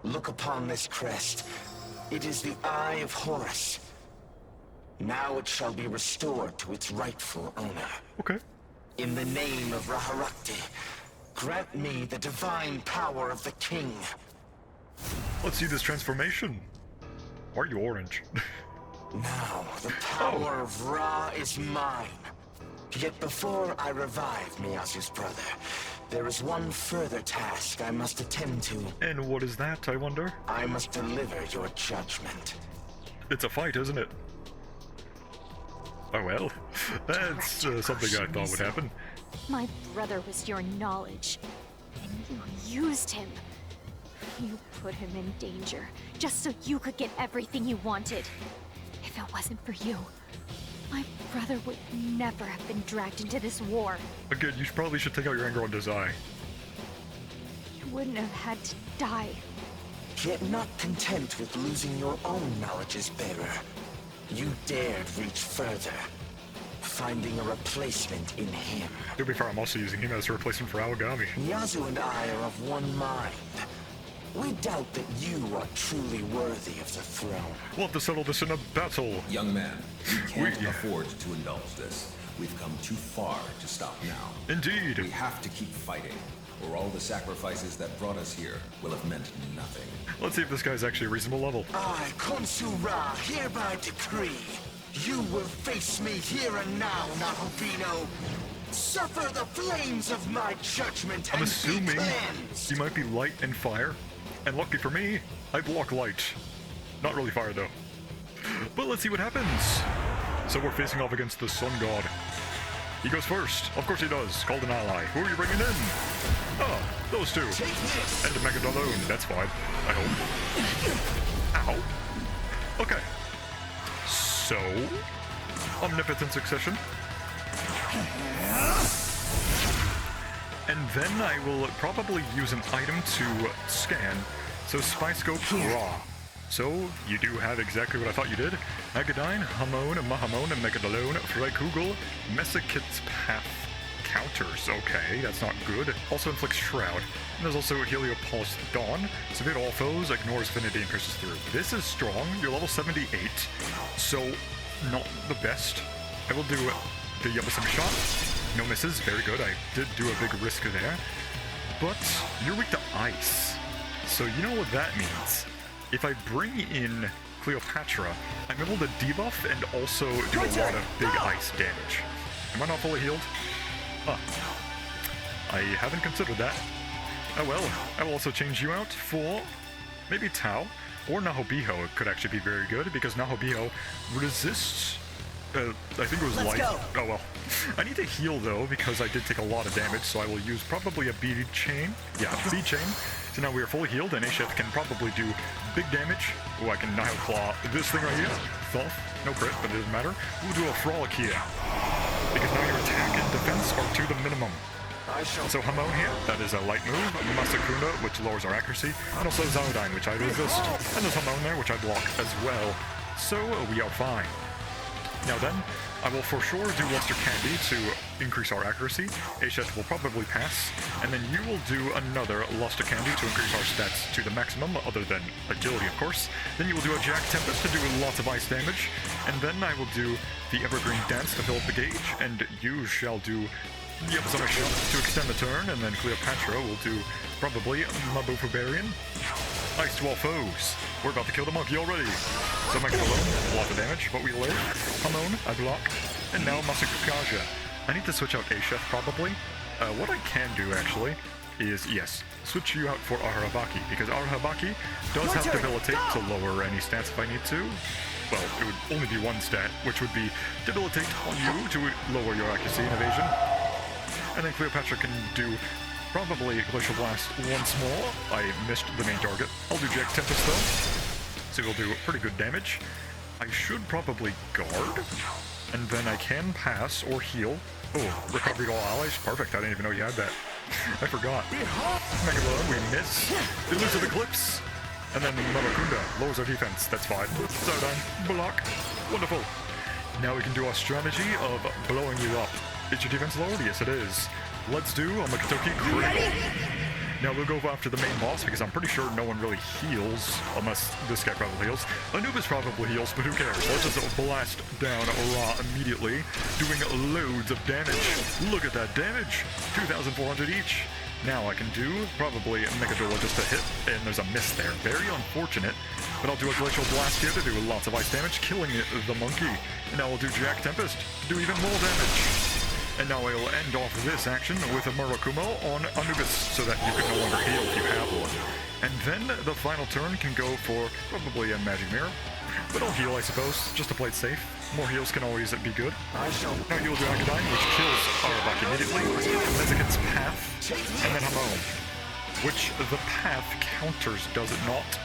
Look upon this crest. It is the Eye of Horus. Now it shall be restored to its rightful owner. Okay. In the name of Raharakti, grant me the divine power of the king. Let's see this transformation. Why are you orange? Now, the power of Ra is mine. Yet before I revive Miyazu's brother, there is one further task I must attend to. And what is that, I wonder? I must deliver your judgment. It's a fight, isn't it? Oh well. That's something I thought would happen. My brother was your knowledge, and you used him. You put him in danger, just so you could get everything you wanted. If it wasn't for you, my brother would never have been dragged into this war. Again, you probably should take out your anger on Dozai. You wouldn't have had to die. Yet not content with losing your own knowledge's bearer, you dared reach further, finding a replacement in him. To be fair, I'm also using him as a replacement for Aogami. Miyazu and I are of one mind. We doubt that you are truly worthy of the throne. We'll have to settle this in a battle. Young man, we can't We- afford to indulge this. We've come too far to stop now. Indeed. We have to keep fighting, or all the sacrifices that brought us here will have meant nothing. Let's see if this guy's actually a reasonable level. I, Konsu Ra, hereby decree, you will face me here and now, Nahobino. Suffer the flames of my judgment I'm and assuming be cleansed. he might be light and fire. And lucky for me, I block light. Not really fire though. But let's see what happens. So we're facing off against the Sun God. He goes first. Of course he does. Called an ally. Who are you bringing in? Oh, those two. Take this. And a Megadolone. That's fine. I hope. Ow. Okay. So, omnipotent succession. And then I will probably use an item to scan. So Spy Scope Raw. So you do have exactly what I thought you did. Agadine, Hamon, Mahamon, Megadolone, Freikugel, Mesakit's Path counters. Okay, that's not good. Also inflicts Shroud. And there's also Heliopulse Dawn. Severe all foes, ignores Affinity and pierces through. This is strong. You're level 78. So not the best. I will do the Yabasum shot. No misses, very good. I did do a big risk there. But you're weak to ice. So you know what that means. If I bring in Cleopatra, I'm able to debuff and also do a lot of big ice damage. Am I not fully healed? Huh. I haven't considered that. Oh well, I will also change you out for maybe Tao or Nahobiho. It could actually be very good because Nahobiho resists. I think it was light. Oh well. I need to heal though because I did take a lot of damage, so I will use probably a bead chain. Yeah, bead chain. So now we are fully healed, and Asheth can probably do big damage. Oh, I can Nihil Claw this thing right here. Thoth, no crit, but it doesn't matter. We'll do a Frolic here because now your attack and defense are to the minimum. So Hamon here, that is a light move, Masakuna, which lowers our accuracy, and also Zaudine, which I resist, and there's Hamon there, which I block as well. So we are fine. Now then, I will for sure do Luster Candy to increase our accuracy. Asheth will probably pass, and then you will do another Luster Candy to increase our stats to the maximum, other than agility, of course. Then you will do a Jack Tempest to do lots of ice damage, and then I will do the Evergreen Dance to fill up the gauge, and you shall do the Epizonic Shield to extend the turn, and then Cleopatra will do probably Mabufu Barian. Ice to all foes. We're about to kill the monkey already. So Mega alone, a lot of damage, but we live. Hamon, I block. And now Masakukage. I need to switch out Asheth probably. What I can do actually is, yes, switch you out for Arahabaki, because Arahabaki does have Debilitate to lower any stats if I need to. Well, it would only be one stat, which would be Debilitate on you to lower your accuracy and evasion. And then Cleopatra can do probably Glacial Blast once more. I missed the main target. I'll do Jack Tempest though, so we'll do pretty good damage. I should probably guard, and then I can pass or heal. Oh, recovery to all allies. Perfect, I didn't even know you had that. I forgot. Megalon, we miss. Elusive Eclipse. And then Marakunda lowers our defense. That's fine. Zaudine, block. Wonderful. Now we can do our strategy of blowing you up. Is your defense lowered? Yes, it is. Let's do a Makatoki critical. Now we'll go after the main boss because I'm pretty sure no one really heals, unless this guy probably heals. Anubis probably heals, but who cares? Let's just blast down Ra immediately, doing loads of damage. Look at that damage! 2,400 each. Now I can do probably Megadola just a hit, and there's a miss there. Very unfortunate, but I'll do a Glacial Blast here to do lots of ice damage, killing the monkey. And now we'll do Jack Tempest to do even more damage. And now I'll end off this action with a Murakumo on Anubis, so that you can no longer heal if you have one. And then the final turn can go for probably a Magic Mirror. But I'll heal, I suppose, just to play it safe. More heals can always be good. Now you'll do Akadine, which kills Arabak immediately. Nezukin's Path, and then Hamon, which the Path counters, does it not?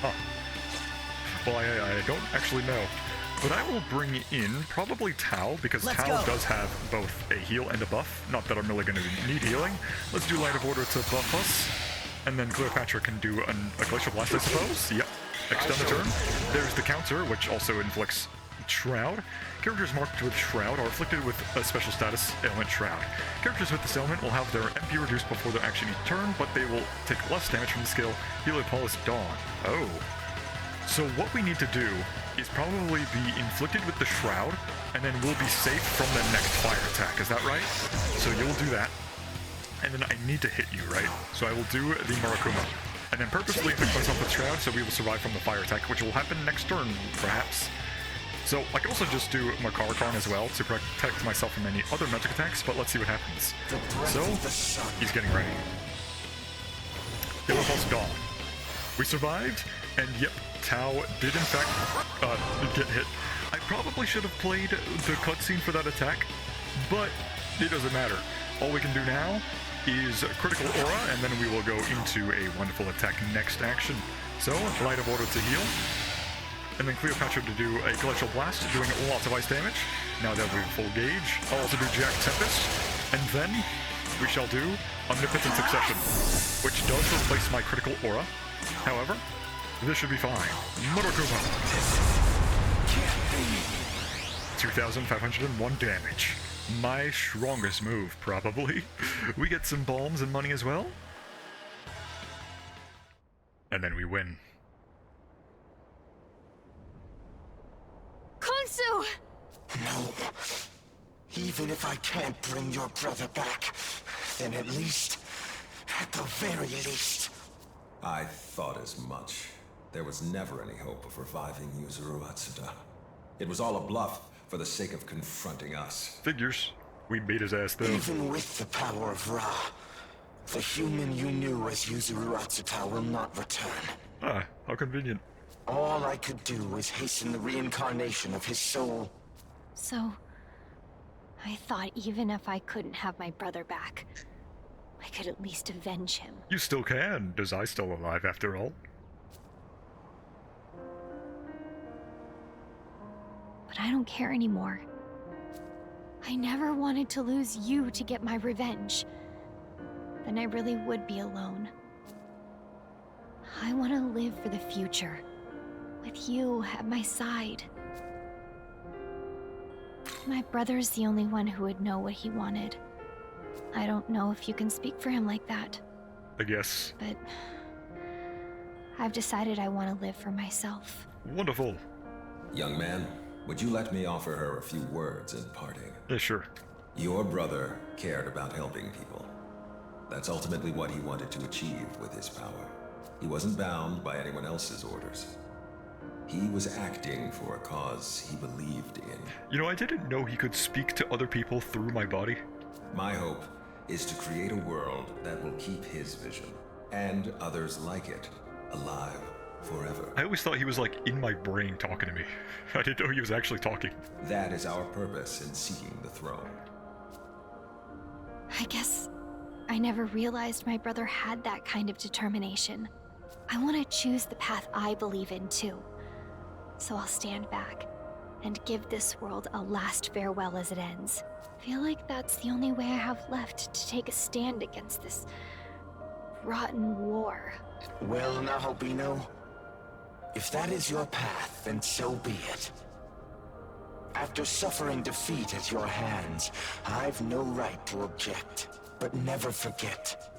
Huh. Well, I don't actually know. But I will bring in probably Tao, because Tao does have both a heal and a buff. Not that I'm really going to need healing. Let's do Light of Order to buff us. And then Cleopatra can do a Glacial Blast, I suppose. Yep. Extend the turn. There's the counter, which also inflicts Shroud. Characters marked with Shroud are afflicted with a special status, Ailment Shroud. Characters with this ailment will have their MP reduced before their action each turn, but they will take less damage from the skill Heliopolis Dawn. Oh. So what we need to do is probably be inflicted with the Shroud, and then we'll be safe from the next fire attack. Is that right? So you'll do that. And then I need to hit you, right? So I will do the Murakumo. And then purposely inflict myself with Shroud so we will survive from the fire attack, which will happen next turn, perhaps. So I can also just do Makarakarn as well to protect myself from any other magic attacks, but let's see what happens. So, he's getting ready. Heliopolis Dawn. We survived, and yep, Tao did in fact get hit. I probably should have played the cutscene for that attack, but it doesn't matter. All we can do now is Critical Aura, and then we will go into a wonderful attack next action. So, Light of Order to heal, and then Cleopatra to do a Glacial Blast, doing lots of ice damage. Now that we're full gauge, I'll also do Jack Tempest, and then we shall do Omnipotent Succession, which does replace my Critical Aura. However, this should be fine. Murakumo. 2,501 damage. My strongest move, probably. We get some bombs and money as well. And then we win. Khonsu! No. Even if I can't bring your brother back, then at the very least, I thought as much. There was never any hope of reviving Yuzuru Atsuda. It was all a bluff for the sake of confronting us. Figures. We beat his ass though. Even with the power of Ra, the human you knew as Yuzuru Atsuta will not return. Ah, how convenient. All I could do was hasten the reincarnation of his soul. So, I thought even if I couldn't have my brother back, I could at least avenge him. You still can. Is I still alive after all? But I don't care anymore. I never wanted to lose you to get my revenge. Then I really would be alone. I want to live for the future, with you at my side. My brother's the only one who would know what he wanted. I don't know if you can speak for him like that. I guess. But I've decided I want to live for myself. Wonderful. Young man, would you let me offer her a few words in parting? Yeah, sure. Your brother cared about helping people. That's ultimately what he wanted to achieve with his power. He wasn't bound by anyone else's orders. He was acting for a cause he believed in. You know, I didn't know he could speak to other people through my body. My hope is to create a world that will keep his vision, and others like it, alive forever. I always thought he was like in my brain talking to me. I didn't know he was actually talking. That is our purpose in seeking the throne. I guess I never realized my brother had that kind of determination. I want to choose the path I believe in too. So I'll stand back and give this world a last farewell as it ends. Feel like that's the only way I have left to take a stand against this rotten war. Well now, Albino, if that is your path, then so be it. After suffering defeat at your hands, I've no right to object. But never forget,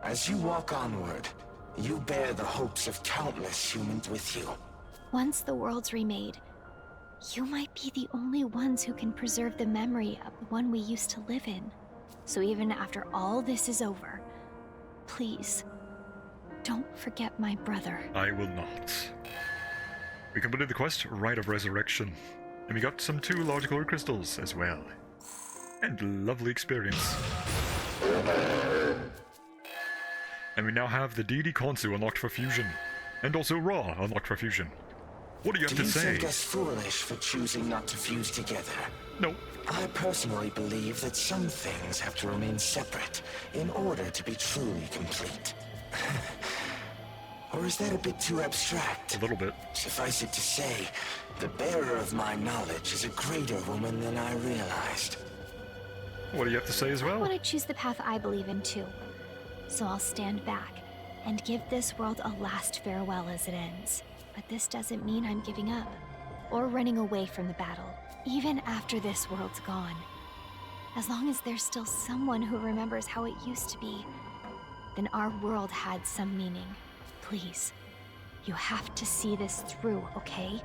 as you walk onward, you bear the hopes of countless humans with you. Once the world's remade, you might be the only ones who can preserve the memory of the one we used to live in. So even after all this is over, please, don't forget my brother. I will not. We completed the quest, Rite of Resurrection. And we got some 2 logical crystals as well. And lovely experience. And we now have the deity Khonsu unlocked for fusion. And also Ra unlocked for fusion. What do you have to say? Do you think us foolish for choosing not to fuse together? No. I personally believe that some things have to remain separate in order to be truly complete. Or is that a bit too abstract? A little bit. Suffice it to say, the bearer of my knowledge is a greater woman than I realized. What do you have to say as I well? want to choose the path I believe in too. So I'll stand back and give this world a last farewell as it ends. But this doesn't mean I'm giving up or running away from the battle, even after this world's gone. As long as there's still someone who remembers how it used to be, then our world had some meaning. Please, you have to see this through, okay?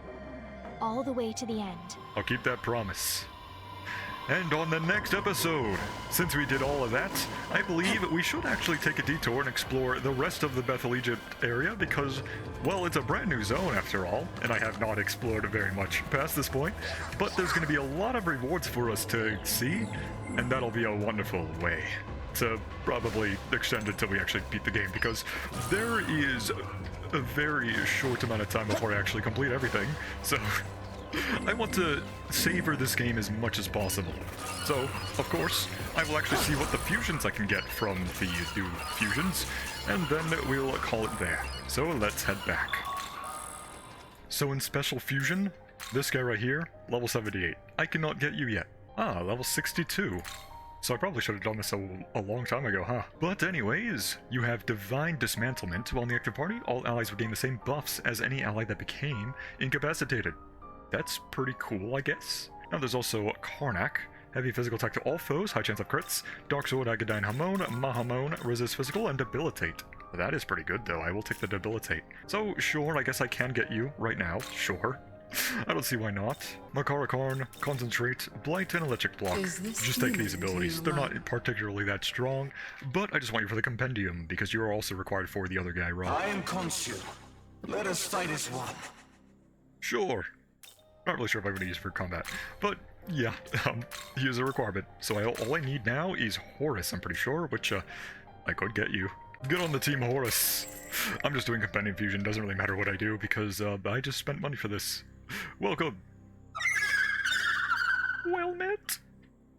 All the way to the end. I'll keep that promise. And on the next episode, since we did all of that, I believe we should actually take a detour and explore the rest of the Bethel Egypt area because, well, it's a brand new zone after all, and I have not explored it very much past this point, but there's going to be a lot of rewards for us to see, and that'll be a wonderful way to probably extend it till we actually beat the game because there is a very short amount of time before I actually complete everything, so I want to savor this game as much as possible. So, of course, I will actually see what the fusions I can get from these new fusions, and then we'll call it there. So let's head back. So in Special Fusion, this guy right here, level 78. I cannot get you yet. Ah, level 62. So I probably should have done this a long time ago, huh? But anyways, you have Divine Dismantlement. While in the active party, all allies would gain the same buffs as any ally that became incapacitated. That's pretty cool, I guess. Now there's also Karnak. Heavy physical attack to all foes, high chance of crits. Dark Sword, Agadine Hamon, Mahamon, resist physical, and debilitate. That is pretty good though, I will take the debilitate. So sure, I guess I can get you right now, sure. I don't see why not. Makarakarn, Concentrate, Blight, and Electric Block. Is this Just take these human to abilities. you, They're love? not particularly that strong, but I just want you for the Compendium, because you're also required for the other guy, Rob. I am Khonshu. Let us fight as one. Sure. Not really sure if I'm going to use it for combat, but yeah, he is a requirement. So all I need now is Horus, I'm pretty sure, which I could get you. Get on the team, Horus. I'm just doing Compendium Fusion, doesn't really matter what I do, because I just spent money for this. Welcome. Well met.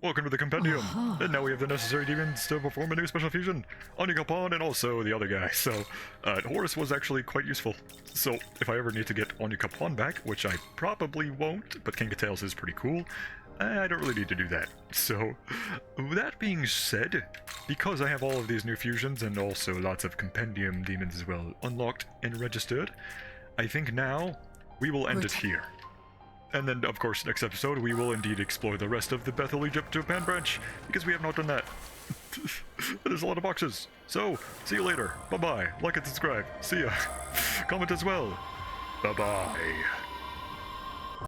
Welcome to the Compendium. And now we have the necessary demons to perform a new special fusion. Onikapan and also the other guy. So, Horus was actually quite useful. So, if I ever need to get Onikapan back, which I probably won't, but King of Tails is pretty cool, I don't really need to do that. So, that being said, because I have all of these new fusions and also lots of Compendium demons as well unlocked and registered, I think now we will end it here. And then, of course, next episode, we will indeed explore the rest of the Bethel, Egypt, Japan branch, because we have not done that. There's a lot of boxes. So, see you later. Bye-bye. Like and subscribe. See ya. Comment as well. Bye-bye.